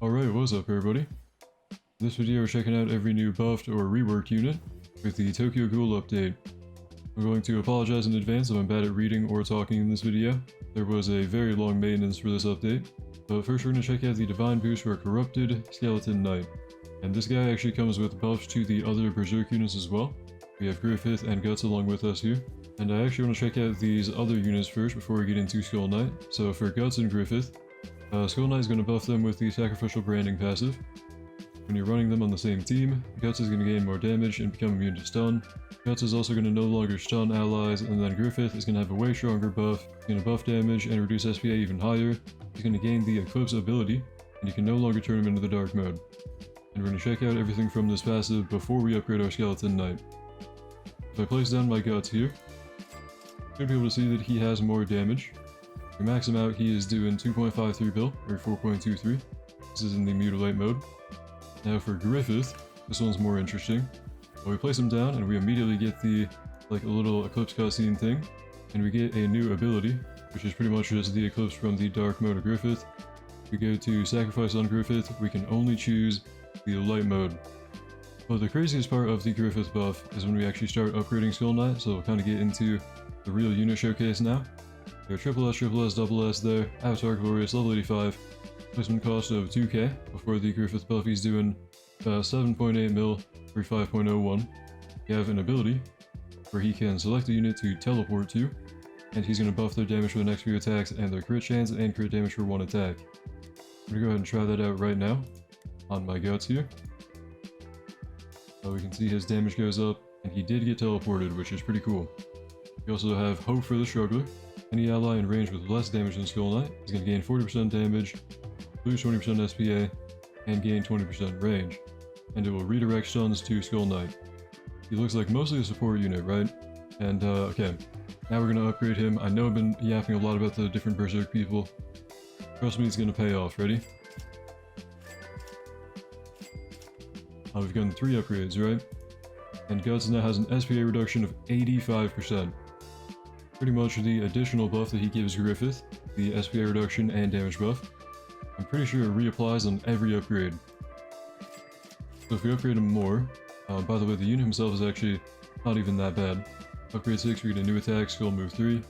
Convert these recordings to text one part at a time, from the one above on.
Alright, what's up everybody? In this video we're checking out every new buffed or reworked unit with the TOKYO GHOUL update. I'm going to apologize in advance if I'm bad at reading or talking in this video. There was a very long maintenance for this update. But first we're going to check out the Divine boost for a Corrupted Skeleton Knight. And this guy actually comes with buffs to the other Berserk units as well. We have Griffith and Guts along with us here. And I actually want to check out these other units first before we get into Skull Knight. So for Guts and Griffith, Skull Knight is going to buff them with the Sacrificial Branding passive. When you're running them on the same team, Guts is going to gain more damage and become immune to stun. Guts is also going to no longer stun allies, and then Griffith is going to have a way stronger buff. He's going to buff damage and reduce SPA even higher. He's going to gain the Eclipse ability, and you can no longer turn him into the Dark mode. And we're going to check out everything from this passive before we upgrade our Skeleton Knight. If I place down my Guts here, you're going to be able to see that he has more damage. If we max him out, he is doing 2.53 bill, or 4.23. This is in the Mutilate mode. Now for Griffith, this one's more interesting. We place him down and we immediately get the, a little Eclipse cutscene thing. And we get a new ability, which is pretty much just the Eclipse from the Dark mode of Griffith. If we go to Sacrifice on Griffith, we can only choose the Light mode. But the craziest part of the Griffith buff is when we actually start upgrading Skull Knight, so we'll kind of get into the real unit showcase now. We have Triple S, Double S there, Avatar Glorious, level 85, placement cost of 2k. Before the Griffith buff he's doing 7.8 mil for 5.01. We have an ability where he can select a unit to teleport to, and he's going to buff their damage for the next few attacks and their crit chance and crit damage for one attack. I'm going to go ahead and try that out right now on my Guts here. We can see his damage goes up, and he did get teleported, which is pretty cool. We also have Hope for the Struggler. Any ally in range with less damage than Skull Knight is going to gain 40% damage, lose 20% SPA, and gain 20% range. And it will redirect stuns to Skull Knight. He looks like mostly a support unit, right? And okay, now we're going to upgrade him. I know I've been yapping a lot about the different Berserk people. Trust me, it's going to pay off. Ready? We've gotten 3 upgrades, right? And Guts now has an SPA reduction of 85%. Pretty much the additional buff that he gives Griffith, the SPA reduction and damage buff. I'm pretty sure it reapplies on every upgrade. So if we upgrade him more, by the way, the unit himself is actually not even that bad. Upgrade 6, we get a new attack, skill move 3.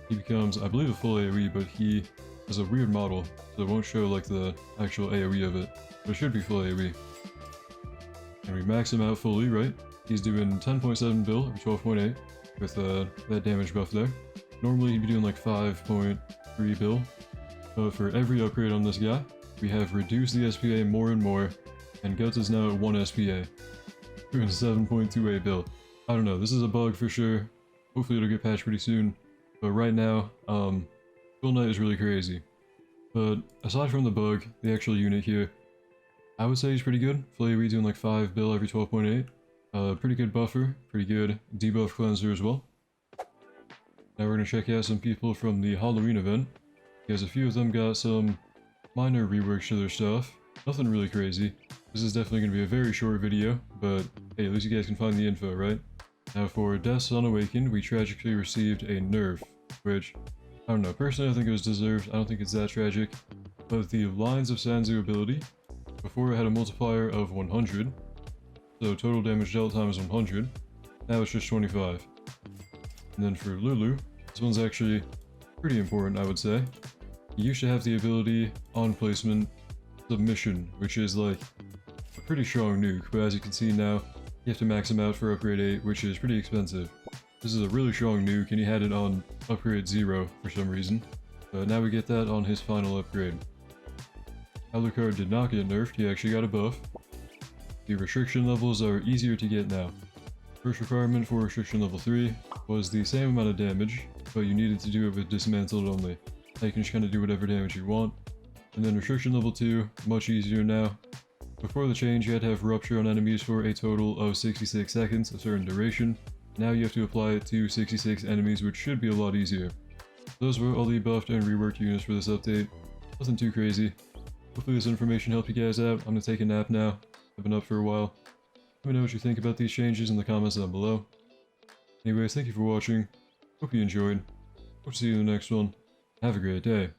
He becomes, I believe, a full AoE, but he has a weird model, so it won't show like the actual AoE of it, but it should be full AoE. And we max him out fully, right? He's doing 10.7 bill, or 12.8, with that damage buff there. Normally he'd be doing like 5.3 bill, but for every upgrade on this guy, we have reduced the SPA more and more, and Guts is now at 1 SPA. Doing 7.28 bill. I don't know, this is a bug for sure. Hopefully it'll get patched pretty soon, but right now, Skull Knight is really crazy. But aside from the bug, the actual unit here, I would say he's pretty good. Full AoE doing like 5 bill every 12.8. Pretty good buffer, pretty good debuff cleanser as well. Now we're going to check out some people from the Halloween event, because a few of them got some minor reworks to their stuff. Nothing really crazy. This is definitely going to be a very short video, but hey, at least you guys can find the info, right? Now for Death's Unawakened, we tragically received a nerf, which, I don't know, personally I think it was deserved. I don't think it's that tragic. But the Lines of Sanzu ability, before it had a multiplier of 100, so total damage dealt times 100, now it's just 25. And then for Lulu, this one's actually pretty important, I would say. You used to have the ability on placement submission, which is like a pretty strong nuke, but as you can see now, you have to max him out for upgrade 8, which is pretty expensive. This is a really strong nuke, and he had it on upgrade 0 for some reason. But now we get that on his final upgrade. Alucard did not get nerfed, he actually got a buff. The restriction levels are easier to get now. First requirement for restriction level 3 was the same amount of damage, but you needed to do it with dismantled only. Now you can just kind of do whatever damage you want. And then restriction level 2, much easier now. Before the change, you had to have rupture on enemies for a total of 66 seconds, a certain duration. Now you have to apply it to 66 enemies, which should be a lot easier. Those were all the buffed and reworked units for this update. Nothing too crazy. Hopefully this information helped you guys out. I'm gonna take a nap now. I've been up for a while. Let me know what you think about these changes in the comments down below. Anyways, thank you for watching. Hope you enjoyed. Hope to see you in the next one. Have a great day.